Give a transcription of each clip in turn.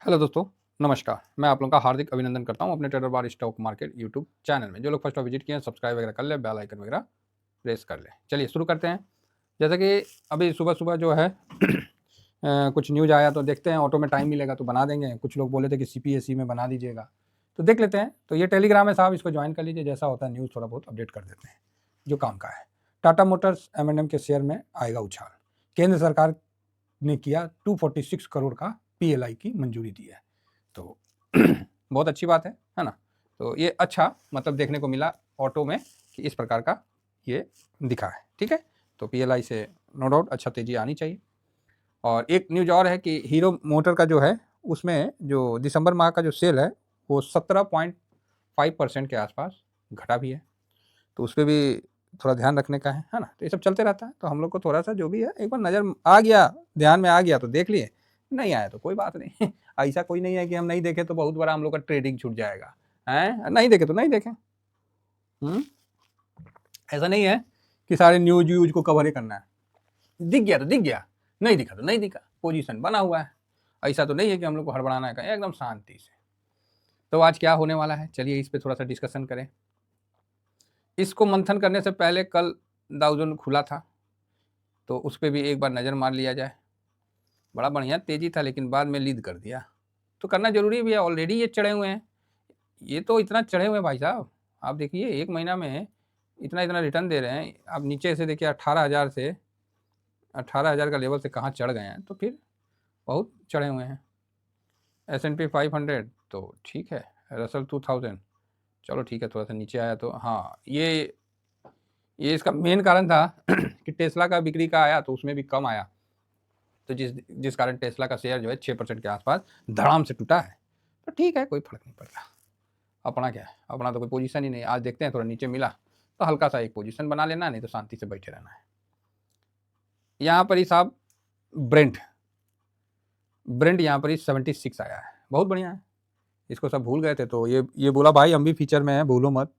Hello दोस्तों, नमस्कार। मैं आप लोगों का हार्दिक अभिनंदन करता हूं अपने ट्रेडर बार स्टॉक मार्केट यूट्यूब चैनल में। जो लोग फर्स्ट विजिट किए हैं सब्सक्राइब वगैरह कर लें, बेल आइकन वगैरह प्रेस कर लें। चलिए शुरू करते हैं। जैसे कि अभी सुबह-सुबह जो है कुछ न्यूज़ आया तो देखते हैं। ऑटो में टाइम मिलेगा तो बना देंगे। कुछ लोग बोले थे कि सीपीएसई में बना दीजिएगा, तो देख लेते हैं। तो ये टेलीग्राम है साहब, इसको ज्वाइन कर लीजिए। जैसा होता है न्यूज़ थोड़ा बहुत अपडेट कर देते हैं जो काम का है। टाटा मोटर्स एम&एम के शेयर में आएगा उछाल। केंद्र सरकार ने किया 246 करोड़ का पीएलआई की मंजूरी दी है, तो बहुत अच्छी बात है ना। तो ये अच्छा मतलब देखने को मिला ऑटो में कि इस प्रकार का ये दिखा है। ठीक है, तो पीएलआई से नो डाउट अच्छा तेजी आनी चाहिए। और एक न्यूज़ और है कि हीरो मोटर का जो है उसमें जो दिसंबर माह का जो सेल है वो 17.5% के आसपास घटा भी है, तो उस पर भी थोड़ा ध्यान रखने का है ना। तो ये सब चलते रहता है, तो हम लोग को थोड़ा सा जो भी है एक बार नज़र आ गया, ध्यान में आ गया तो देख लिए, नहीं आया तो कोई बात नहीं। ऐसा कोई नहीं है कि हम नहीं देखें तो बहुत बड़ा हम लोग का ट्रेडिंग छूट जाएगा, हैं? नहीं देखे तो नहीं देखें। ऐसा नहीं है कि सारे न्यूज व्यूज को कवर ही करना है। दिख गया तो दिख गया, नहीं दिखा तो नहीं दिखा, पोजीशन बना हुआ है। ऐसा तो नहीं है कि हम लोग को हड़बड़ाना है, एकदम शांति से। तो आज क्या होने वाला है, चलिए इस पर थोड़ा सा डिस्कशन करें। इसको मंथन करने से पहले कल डाउ जोन खुला था, तो उस पर भी एक बार नज़र मार लिया जाए। बड़ा बढ़िया तेजी था, लेकिन बाद में लीड कर दिया, तो करना जरूरी भी है। ऑलरेडी ये चढ़े हुए हैं, ये तो इतना चढ़े हुए हैं भाई साहब। आप देखिए एक महीना में इतना इतना रिटर्न दे रहे हैं। आप नीचे से देखिए 18,000 से 18,000 का लेवल से कहाँ चढ़ गए हैं, तो फिर बहुत चढ़े हुए हैं। S&P 500 तो ठीक है, रसल 2000 चलो ठीक है, थोड़ा सा नीचे आया तो हाँ, ये इसका मेन कारण था कि टेस्ला का बिक्री का आया तो उसमें भी कम आया, तो जिस कारण टेस्ला का शेयर जो है 6% के आसपास धड़ाम से टूटा है। तो ठीक है, कोई फर्क नहीं पड़ रहा। अपना क्या है, अपना तो कोई पोजीशन ही नहीं। आज देखते हैं, थोड़ा नीचे मिला तो हल्का सा एक पोजीशन बना लेना, नहीं तो शांति से बैठे रहना है। यहाँ पर ही साहब ब्रेंट यहाँ पर ही 76 आया है, बहुत बढ़िया है। इसको सब भूल गए थे, तो ये बोला भाई हम भी फीचर में हैं, भूलो मत।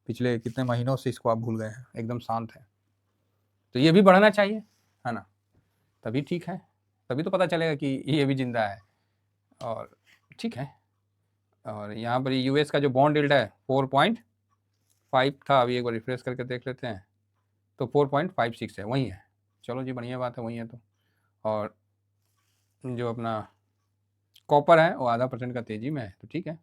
पिछले कितने महीनों से इसको आप भूल गए हैं, एकदम शांत है। तो ये भी बढ़ना चाहिए, है ना, तभी ठीक है, तभी तो पता चलेगा कि ये भी जिंदा है। और ठीक है, और यहाँ पर यूएस का जो बॉन्ड यील्ड है 4.5 था, अभी एक बार रिफ्रेश करके देख लेते हैं, तो 4.56 है, वही है। चलो जी, बढ़िया बात है, वही है तो। और जो अपना कॉपर है वो 0.5% का तेजी में है, तो ठीक है।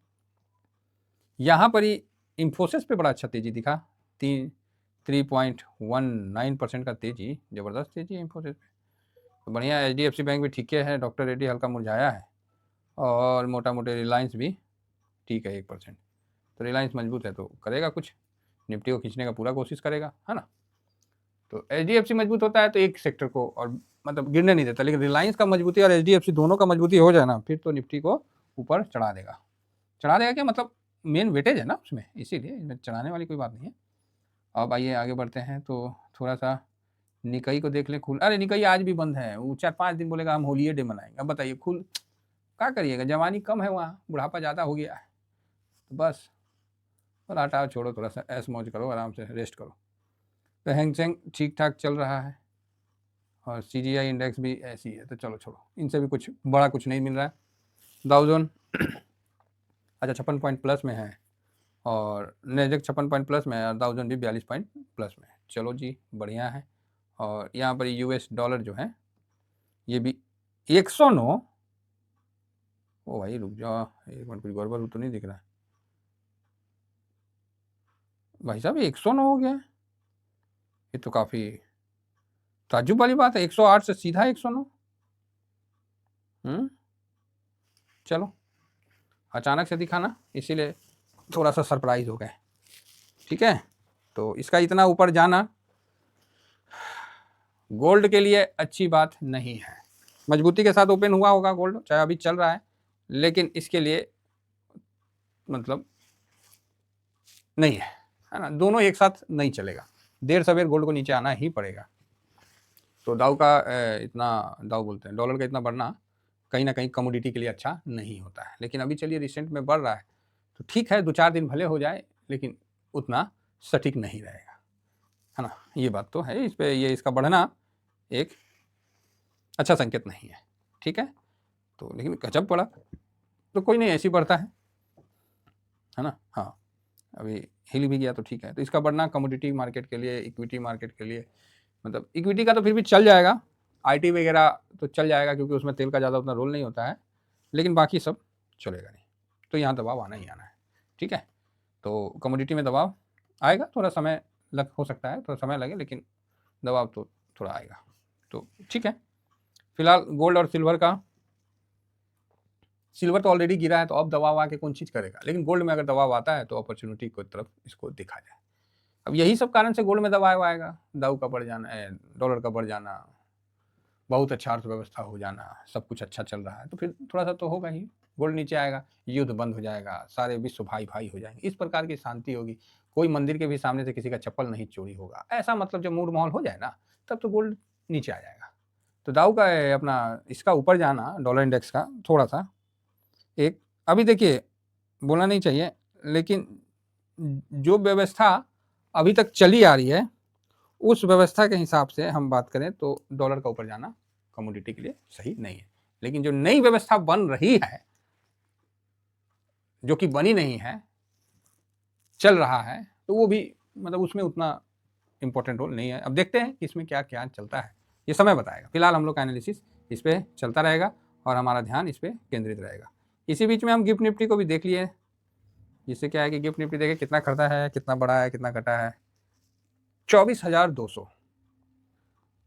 यहाँ पर ही इन्फोसिस पे बड़ा अच्छा तेजी दिखा, 3.19% का तेजी, ज़बरदस्त तेजी है इन्फोसिस पे। तो बढ़िया। HDFC बैंक भी ठीक है, डॉक्टर रेड्डी हल्का मुरझाया है, और मोटा मोटे रिलायंस भी ठीक है 1%। तो रिलायंस मजबूत है तो करेगा कुछ, निफ्टी को खींचने का पूरा कोशिश करेगा, है ना। तो HDFC मजबूत होता है तो एक सेक्टर को और मतलब गिरने नहीं देता, लेकिन रिलायंस का मजबूती और HDFC दोनों का मजबूती हो जाए ना, फिर तो निफ्टी को ऊपर चढ़ा देगा। चढ़ा देगा क्या मतलब, मेन वेटेज है ना उसमें, इसीलिए इसमें चढ़ाने वाली कोई बात नहीं है। अब आइए आगे बढ़ते हैं, तो थोड़ा सा निकई को देख लें। खुल, अरे निकई आज भी बंद है, वो 4-5 दिन बोलेगा हम होलिये डे मनाएंगे। अब बताइए, खुल क्या करिएगा, जवानी कम है वहाँ, बुढ़ापा ज़्यादा हो गया है, तो बस और हटाओ छोड़ो, थोड़ा सा ऐश मौज करो, आराम से रेस्ट करो। तो हैंगसेंग ठीक ठाक चल रहा है, और CGI इंडेक्स भी ऐसी है, तो चलो छोड़ो, इनसे भी कुछ बड़ा कुछ नहीं मिल रहा है। डाउ जोन अच्छा 56 पॉइंट प्लस में है, और नेस्डैक 56 पॉइंट प्लस में है, और डाउ जोन भी 42 पॉइंट प्लस में है। चलो जी, बढ़िया है। और यहाँ पर US डॉलर जो है ये भी 109। ओ भाई रुक जाओ एक मिनट, कुछ गड़बड़ तो नहीं दिख रहा है भाई साहब, 109 हो गया है। ये तो काफ़ी ताज्जुब वाली बात है, 108 से सीधा 109। चलो, अचानक से दिखा ना, इसीलिए थोड़ा सा सरप्राइज हो गए। ठीक है, तो इसका इतना ऊपर जाना गोल्ड के लिए अच्छी बात नहीं है। मजबूती के साथ ओपन हुआ होगा गोल्ड, चाहे अभी चल रहा है, लेकिन इसके लिए मतलब नहीं है ना। दोनों एक साथ नहीं चलेगा, देर सवेर गोल्ड को नीचे आना ही पड़ेगा। तो दाव का इतना, दाव बोलते हैं डॉलर का इतना बढ़ना कहीं ना कहीं कमोडिटी के लिए अच्छा नहीं होता है। लेकिन अभी चलिए रिसेंट में बढ़ रहा है, तो ठीक है, 2-4 दिन भले हो जाए, लेकिन उतना सटीक नहीं रहेगा, है ना। ये बात तो है, इस पर ये इसका बढ़ना एक अच्छा संकेत नहीं है। ठीक है, तो लेकिन गजब पड़ा, तो कोई नहीं, ऐसे ही बढ़ता है ना। हाँ, अभी हिल भी गया तो ठीक है। तो इसका बढ़ना कमोडिटी मार्केट के लिए, इक्विटी मार्केट के लिए, मतलब इक्विटी का तो फिर भी चल जाएगा, आईटी वगैरह तो चल जाएगा क्योंकि उसमें तेल का ज़्यादा उतना रोल नहीं होता है, लेकिन बाकी सब चलेगा नहीं। तो यहाँ दबाव आना ही आना है, ठीक है। तो कमोडिटी में दबाव आएगा, थोड़ा समय लग हो सकता है, थोड़ा समय लगे, लेकिन दबाव तो थोड़ा आएगा। तो ठीक है, फिलहाल गोल्ड और सिल्वर का, सिल्वर तो ऑलरेडी गिरा है, तो अब दबाव आके कौन चीज़ करेगा, लेकिन गोल्ड में अगर दबाव आता है तो अपॉर्चुनिटी की तरफ इसको दिखा जाए। अब यही सब कारण से गोल्ड में दबाव आएगा, दाऊ का बढ़ जाना, डॉलर का बढ़ जाना, बहुत अच्छा अर्थव्यवस्था हो जाना, सब कुछ अच्छा चल रहा है, तो फिर थोड़ा सा तो होगा ही, गोल्ड नीचे आएगा, युद्ध बंद हो जाएगा, सारे विश्व भाई भाई हो जाएंगे, इस प्रकार की शांति होगी, कोई मंदिर के भी सामने से किसी का चप्पल नहीं चोरी होगा, ऐसा मतलब जब मूड माहौल हो जाए ना, तब तो गोल्ड नीचे आ जाएगा। तो दाऊ का अपना इसका ऊपर जाना, डॉलर इंडेक्स का थोड़ा सा एक, अभी देखिए बोलना नहीं चाहिए, लेकिन जो व्यवस्था अभी तक चली आ रही है उस व्यवस्था के हिसाब से हम बात करें तो डॉलर का ऊपर जाना कमोडिटी के लिए सही नहीं है। लेकिन जो नई व्यवस्था बन रही है, जो कि बनी नहीं है, चल रहा है, तो वो भी मतलब उसमें उतना इंपॉर्टेंट रोल नहीं है। अब देखते हैं कि इसमें क्या क्या चलता है, ये समय बताएगा। फिलहाल हम लोग का एनालिसिस इस पर चलता रहेगा और हमारा ध्यान इस पर केंद्रित रहेगा। इसी बीच में हम गिफ्ट निफ्टी को भी देख लिए, जिससे क्या है कि गिफ्ट निफ्टी देखे कितना खरीदा है, कितना बढ़ा है, कितना घटा है, 24,200।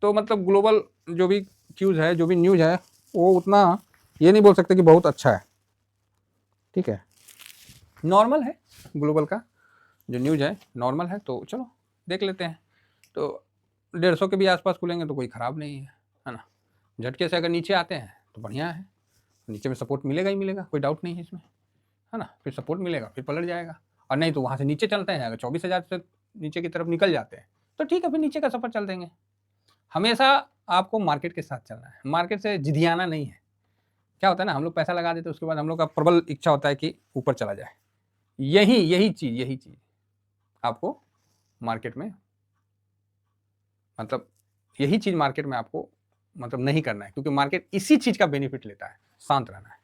तो मतलब ग्लोबल जो भी क्यूज है, जो भी न्यूज है, वो उतना ये नहीं बोल सकते कि बहुत अच्छा है, ठीक है, नॉर्मल है। ग्लोबल का जो न्यूज है नॉर्मल है, तो चलो देख लेते हैं। तो 150 के भी आसपास खुलेंगे तो कोई ख़राब नहीं है ना। झटके से अगर नीचे आते हैं तो बढ़िया है, नीचे में सपोर्ट मिलेगा ही मिलेगा, कोई डाउट नहीं है इसमें, है ना। फिर सपोर्ट मिलेगा, फिर पलट जाएगा, और नहीं तो वहाँ से नीचे चलते हैं, अगर 24,000 से नीचे की तरफ निकल जाते हैं तो ठीक है, फिर नीचे का सफर चल देंगे। हमेशा आपको मार्केट के साथ चलना है, मार्केट से जिधियाना नहीं है। क्या होता है ना, हम लोग पैसा लगा देते हैं, उसके बाद हम लोग का प्रबल इच्छा होता है कि ऊपर चला जाए। यही चीज़ आपको मार्केट में, मतलब यही चीज़ मार्केट में आपको मतलब नहीं करना है, क्योंकि मार्केट इसी चीज़ का बेनिफिट लेता है, शांत रहना है।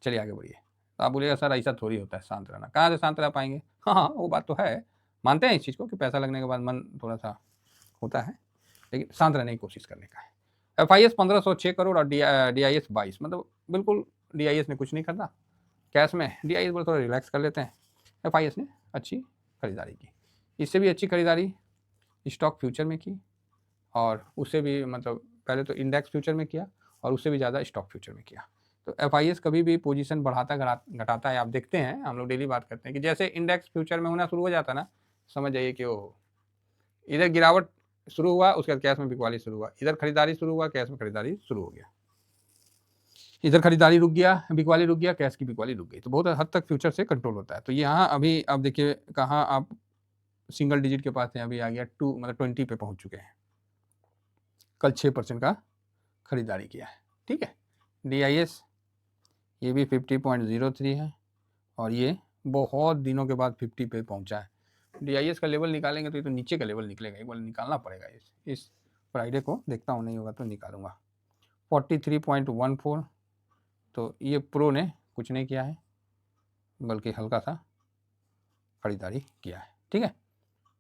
चलिए आगे बढ़िए। तो आप बोलिएगा सर ऐसा थोड़ी होता है शांत रहना, कहाँ से शांत रह पाएंगे। हाँ, वो बात तो है, मानते हैं इस चीज़ को कि पैसा लगने के बाद मन थोड़ा सा होता है, लेकिन शांत रहने की कोशिश करने का है। FIS 1506 करोड़ और DIS 22, मतलब बिल्कुल DIS ने कुछ नहीं करना कैश में, DIS बोले थोड़ा रिलैक्स कर लेते हैं। FIS ने अच्छी खरीदारी की, इससे भी अच्छी खरीदारी स्टॉक फ्यूचर में की, और उससे भी मतलब पहले तो इंडेक्स फ्यूचर में किया, और उससे भी ज़्यादा स्टॉक फ्यूचर में किया। तो FIS कभी भी पोजीशन बढ़ाता घटाता है, आप देखते हैं, हम लोग डेली बात करते हैं कि जैसे इंडेक्स फ्यूचर में होना शुरू हो जाता ना, समझ जाइए कि वो इधर गिरावट शुरू हुआ, उसके बाद कैश में बिकवाली शुरू हुआ, इधर खरीदारी शुरू हुआ, कैश में खरीदारी शुरू हो गया, इधर खरीदारी रुक गया, बिकवाली रुक गया, कैश की बिकवाली रुक गई। तो बहुत हद तक फ्यूचर से कंट्रोल होता है। तो यहाँ अभी आप देखिए कहाँ आप सिंगल डिजिट के पास हैं, अभी आ गया 2 मतलब 20 पे पहुँच चुके हैं, कल 6% का खरीदारी किया है, ठीक है। DIS ये भी 50.03 है, और ये बहुत दिनों के बाद 50 पे पहुंचा है। DIS का लेवल निकालेंगे तो ये तो नीचे का लेवल निकलेगा, एक बार निकालना पड़ेगा। इस फ्राइडे को देखता हूँ, नहीं होगा तो निकालूंगा। 43.14, तो ये प्रो ने कुछ नहीं किया है, बल्कि हल्का सा खरीदारी किया है, ठीक है।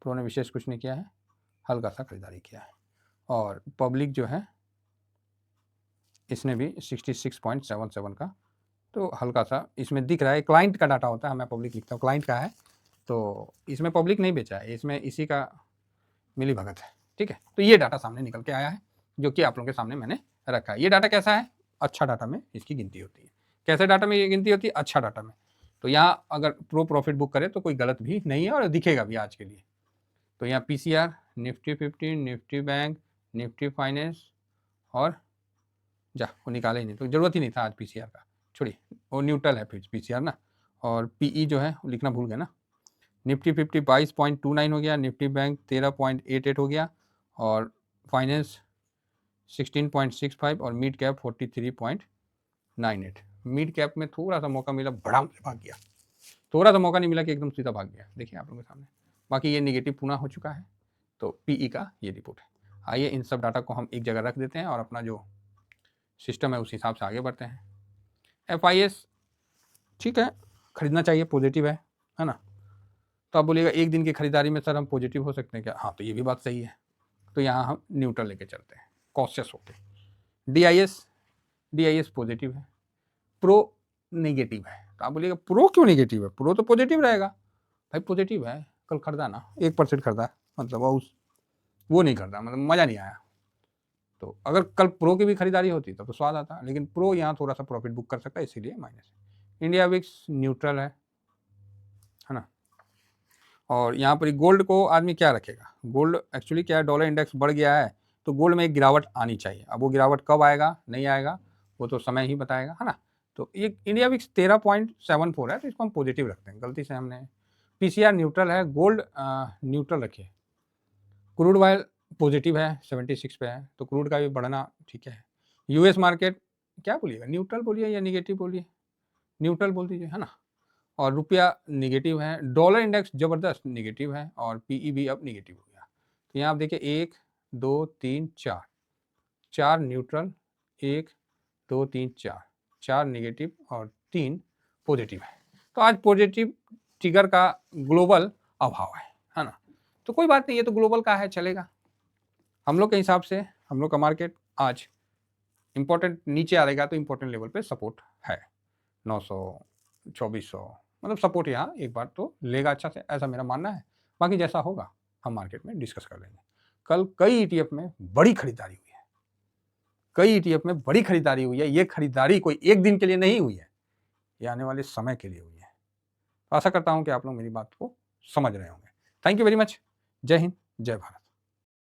प्रो ने विशेष कुछ नहीं किया है, हल्का सा खरीदारी किया है। और पब्लिक जो है इसने भी 66.77 का, तो हल्का सा इसमें दिख रहा है, क्लाइंट का डाटा होता है, मैं पब्लिक लिखता हूँ, क्लाइंट का है, तो इसमें पब्लिक नहीं बेचा है, इसमें इसी का मिली भगत है, ठीक है। तो ये डाटा सामने निकल के आया है, जो कि आप लोगों के सामने मैंने रखा है। ये डाटा कैसा है, अच्छा डाटा में इसकी गिनती होती है। कैसे डाटा में ये गिनती होती है, अच्छा डाटा में। तो यहाँ अगर प्रो प्रॉफिट बुक करे तो कोई गलत भी नहीं है, और दिखेगा भी आज के लिए। तो यहाँ PCR, Nifty 50, Nifty bank, Nifty finance, और जा वो निकाले ही नहीं, तो ज़रूरत ही नहीं था आज PCR का, छोड़िए, वो न्यूट्रल है PCR ना। और PE जो है वो लिखना भूल गए ना। निफ्टी 50 22.29 हो गया, निफ्टी बैंक 13.88 हो गया, और फाइनेंस 16.65, और मिड कैप 43.98। मिड कैप में थोड़ा सा मौका मिला, बड़ा भाग गया, थोड़ा सा मौका नहीं मिला कि एकदम सीधा भाग गया, देखिए आप लोगों के सामने। बाकी ये निगेटिव पुनः हो चुका है। तो PE का ये रिपोर्ट है। आइए इन सब डाटा को हम एक जगह रख देते हैं, और अपना जो सिस्टम है उस हिसाब से आगे बढ़ते हैं। FIS ठीक है, खरीदना चाहिए, पॉजिटिव है ना। तो आप बोलिएगा एक दिन की खरीदारी में सर हम पॉजिटिव हो सकते हैं क्या? हाँ, तो ये भी बात सही है। तो यहाँ हम न्यूट्रल लेके चलते हैं, कॉशियस होके। DIS पॉजिटिव है, प्रो नेगेटिव है। तो आप बोलिएगा प्रो क्यों नेगेटिव है? प्रो तो पॉजिटिव रहेगा। भाई पॉजिटिव है, कल खरीदा ना, 1% खरीदा, मतलब वो नहीं खरीदा, मतलब मज़ा नहीं आया। तो अगर कल प्रो की भी खरीदारी होती तो स्वाद आता, लेकिन प्रो यहाँ थोड़ा सा प्रॉफिट बुक कर सकता है, इसीलिए माइनस है। इंडिया विक्स न्यूट्रल है ना। और यहाँ पर गोल्ड को आदमी क्या रखेगा? गोल्ड एक्चुअली क्या है, डॉलर इंडेक्स बढ़ गया है तो गोल्ड में एक गिरावट आनी चाहिए। अब वो गिरावट कब आएगा नहीं आएगा वो तो समय ही बताएगा, है ना। तो ये इंडिया विक्स 13.74 है, तो इसको हम पॉजिटिव रखते हैं, गलती से हमने। PCR न्यूट्रल है, गोल्ड न्यूट्रल रखिए। क्रूड ऑयल पॉजिटिव है, 76 पे है, तो क्रूड का भी बढ़ना ठीक है। US मार्केट क्या बोलिएगा, न्यूट्रल बोलिए या निगेटिव बोलिए, न्यूट्रल बोल दीजिए, है ना। और रुपया निगेटिव है, डॉलर इंडेक्स ज़बरदस्त निगेटिव है, और PE भी अब निगेटिव हो गया। तो यहाँ आप देखिए 1 2 3 4 न्यूट्रल, 1 2 3 4 निगेटिव और 3 पॉजिटिव है। तो आज पॉजिटिव ट्रिगर का ग्लोबल अभाव है ना। तो कोई बात नहीं, ये तो ग्लोबल का है, चलेगा। हम लोग के हिसाब से हम लोग का मार्केट आज इम्पोर्टेंट नीचे आ रहेगा, तो इम्पोर्टेंट लेवल पे सपोर्ट है 900 2400, मतलब सपोर्ट यहाँ एक बार तो लेगा अच्छा से, ऐसा मेरा मानना है। बाकी जैसा होगा हम मार्केट में डिस्कस कर लेंगे। कल कई ETF में बड़ी खरीदारी हुई है, कई ETF में बड़ी खरीदारी हुई है। ये खरीदारी कोई एक दिन के लिए नहीं हुई है, ये आने वाले समय के लिए हुई है। तो आशा करता हूँ कि आप लोग मेरी बात को समझ रहे होंगे। Thank you very much. जय हिंद, जय भारत।